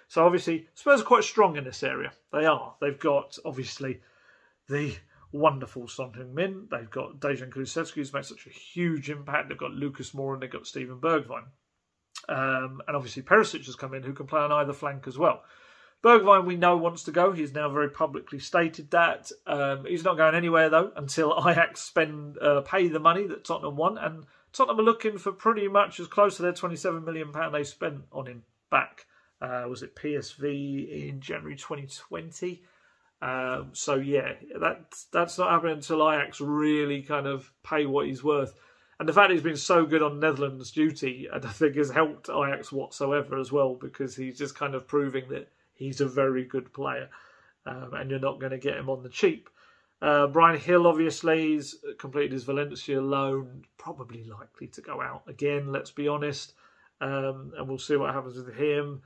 So obviously, Spurs are quite strong in this area. They are. They've got, obviously, the wonderful Son Heung-min. They've got Dejan Kulusevski, who's made such a huge impact. They've got Lucas Moura and they've got Steven Bergwijn. And obviously, Perisic has come in, who can play on either flank as well. Bergwijn, we know, wants to go. He's now very publicly stated that. He's not going anywhere, though, until Ajax pay the money that Tottenham want. And Tottenham are looking for pretty much as close to their £27 million they spent on him back. Was it PSV in January 2020? So, yeah, that's not happening until Ajax really kind of pay what he's worth. And the fact he's been so good on Netherlands duty, I don't think has helped Ajax whatsoever as well, because he's just kind of proving that he's a very good player, and you're not going to get him on the cheap. Bryan Hill, obviously, he's completed his Valencia loan, probably likely to go out again, let's be honest. And we'll see what happens with him.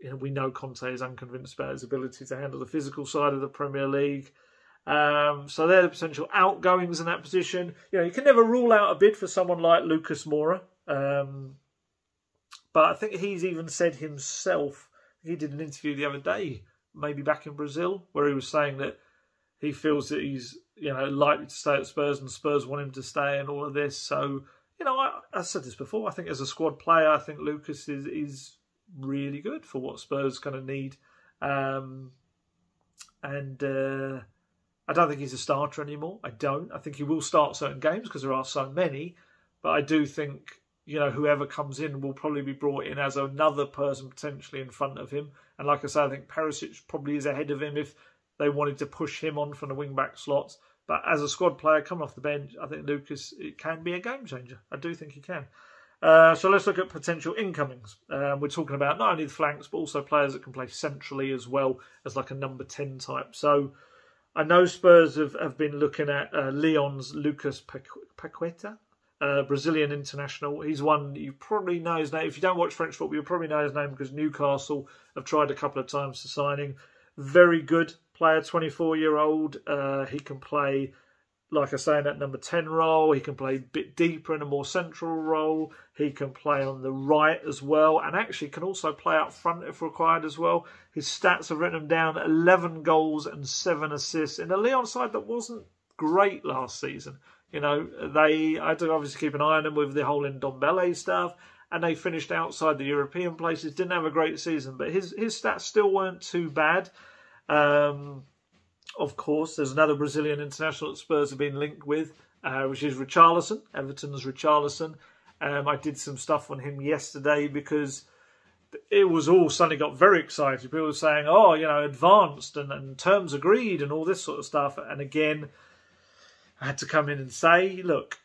You know, we know Conte is unconvinced about his ability to handle the physical side of the Premier League. So they're the potential outgoings in that position. You know, you can never rule out a bid for someone like Lucas Moura. But I think he's even said himself, he did an interview the other day, maybe back in Brazil, where he was saying that he feels that he's, you know, likely to stay at Spurs and Spurs want him to stay and all of this. So, you know, I said this before, I think as a squad player, I think Lucas is really good for what Spurs kind of need. And I don't think he's a starter anymore. I don't. I think he will start certain games because there are so many. But I do think, you know, whoever comes in will probably be brought in as another person potentially in front of him. And like I say, I think Perisic probably is ahead of him if they wanted to push him on from the wing-back slots. But as a squad player coming off the bench, I think Lucas, it can be a game changer. I do think he can. So let's look at potential incomings. We're talking about not only the flanks, but also players that can play centrally as well as like a number 10 type. So I know Spurs have been looking at Lyon's Lucas Paqueta, Brazilian international. He's one you probably know his name. If you don't watch French football, you'll probably know his name because Newcastle have tried a couple of times to sign him. Very good player, 24-year-old. He can play, like I say, in that number 10 role. He can play a bit deeper in a more central role. He can play on the right as well, and actually can also play up front if required as well. His stats have written him down: 11 goals and 7 assists in a Lyon side that wasn't great last season. You know, I had to obviously keep an eye on them with the whole Ndombele stuff, and they finished outside the European places. Didn't have a great season, but his stats still weren't too bad. Of course, there's another Brazilian international that Spurs have been linked with, which is Richarlison, Everton's Richarlison. I did some stuff on him yesterday because it was all suddenly got very excited. People were saying, oh, you know, advanced and terms agreed and all this sort of stuff. And again, I had to come in and say, look,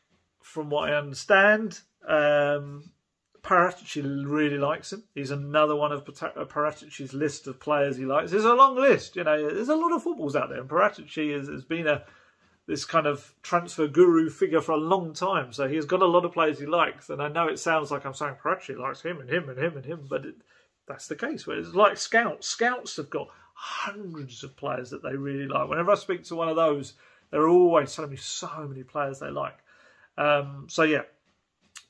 from what I understand, Paratici really likes him. He's another one of Paratici's list of players he likes. There's a long list, you know. There's a lot of footballs out there, and Paratici has been this kind of transfer guru figure for a long time. So he's got a lot of players he likes, and I know it sounds like I'm saying Paratici likes him and him and him and him, but that's the case. Where it's like scouts. Scouts have got hundreds of players that they really like. Whenever I speak to one of those, they're always telling me so many players they like. So yeah,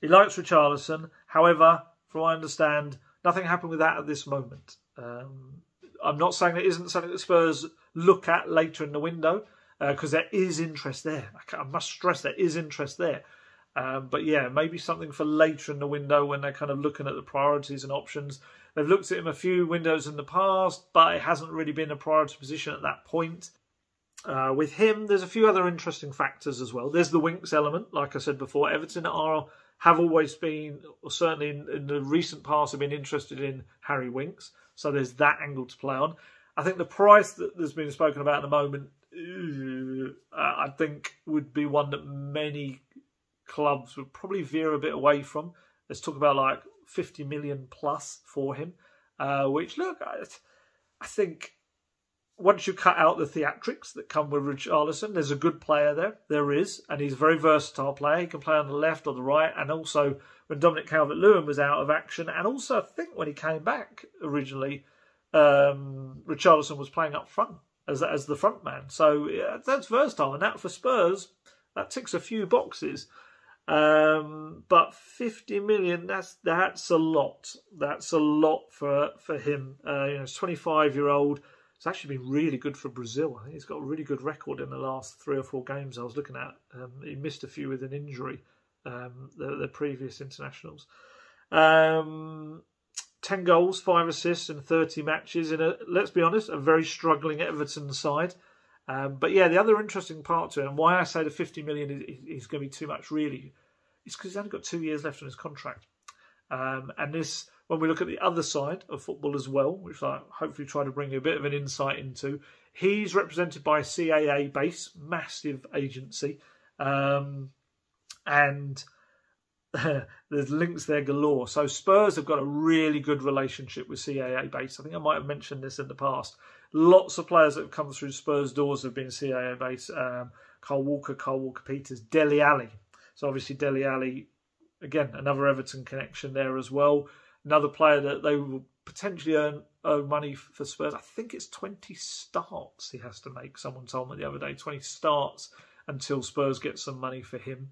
he likes Richarlison. However, from what I understand, nothing happened with that at this moment. I'm not saying it isn't something that Spurs look at later in the window, because there is interest there. I must stress there is interest there. But yeah, maybe something for later in the window when they're kind of looking at the priorities and options. They've looked at him a few windows in the past, but it hasn't really been a priority position at that point. With him, there's a few other interesting factors as well. There's the Winks element. Like I said before, Everton have always been, or certainly in the recent past, have been interested in Harry Winks. So there's that angle to play on. I think the price that there's been spoken about at the moment, I think would be one that many clubs would probably veer a bit away from. Let's talk about like 50 million plus for him. Which, look, I think once you cut out the theatrics that come with Richarlison, there's a good player there. There is. And he's a very versatile player. He can play on the left or the right. And also, when Dominic Calvert-Lewin was out of action, and also I think when he came back originally, Richarlison was playing up front as the front man. So yeah, that's versatile. And that for Spurs, that ticks a few boxes. But But 50 million, that's a lot. That's a lot for him. He's 25-year-old. It's actually been really good for Brazil. I think he's got a really good record in the last 3 or 4 games I was looking at. He missed a few with an injury, the previous internationals. 10 goals, 5 assists in 30 matches in let's be honest, a very struggling Everton side. But yeah, the other interesting part to it, and why I say the 50 million is going to be too much really, is because he's only got 2 years left on his contract. And this, when we look at the other side of football as well, which I hopefully try to bring you a bit of an insight into, he's represented by a CAA base, massive agency, and there's links there galore. So Spurs have got a really good relationship with CAA base. I think I might have mentioned this in the past. Lots of players that have come through Spurs doors have been CAA base. Kyle Walker-Peters, Dele Alli. So obviously Dele Alli, again, another Everton connection there as well. Another player that they will potentially earn money for Spurs. I think it's 20 starts he has to make. Someone told me the other day, 20 starts until Spurs get some money for him,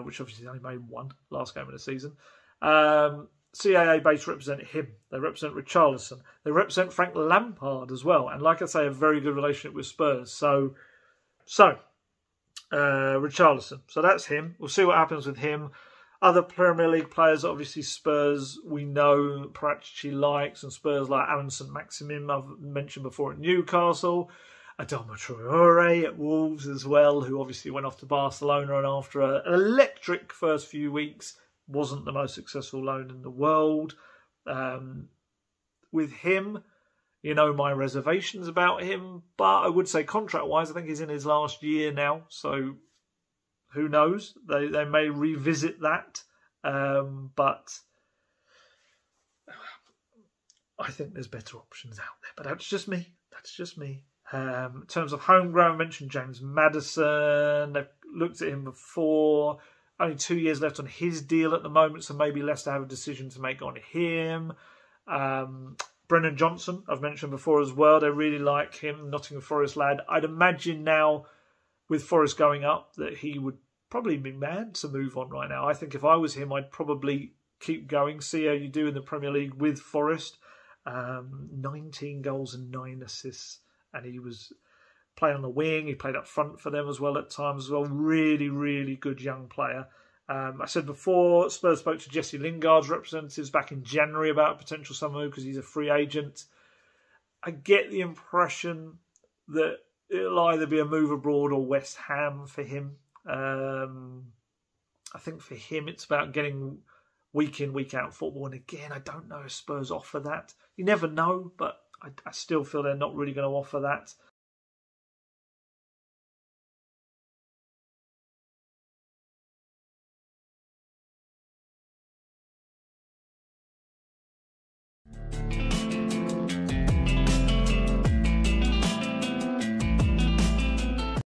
which obviously only made 1 last game of the season. CAA base represent him. They represent Richarlison. They represent Frank Lampard as well. And like I say, a very good relationship with Spurs. So Richarlison. So that's him. We'll see what happens with him. Other Premier League players, obviously Spurs, we know Paratici likes, and Spurs like Alan St-Maximin, I've mentioned before, at Newcastle. Adama Traore at Wolves as well, who obviously went off to Barcelona, and after an electric first few weeks, wasn't the most successful loan in the world. With him, my reservations about him, but I would say contract-wise, I think he's in his last year now, so who knows? They may revisit that, but I think there's better options out there. But that's just me. In terms of homegrown, I mentioned James Maddison. They've looked at him before. Only 2 years left on his deal at the moment, so maybe Leicester have a decision to make on him. Brennan Johnson, I've mentioned before as well. They really like him, Nottingham Forest lad. I'd imagine now, with Forest going up, that he would probably be mad to move on right now. I think if I was him, I'd probably keep going, see how you do in the Premier League with Forest. 19 goals and 9 assists, and he was playing on the wing. He played up front for them as well at times as well. Really, really good young player. I said before, Spurs spoke to Jesse Lingard's representatives back in January about a potential summer move because he's a free agent. I get the impression that it'll either be a move abroad or West Ham for him. I think for him it's about getting week in, week out football. And again, I don't know if Spurs offer that. You never know, but I still feel they're not really going to offer that.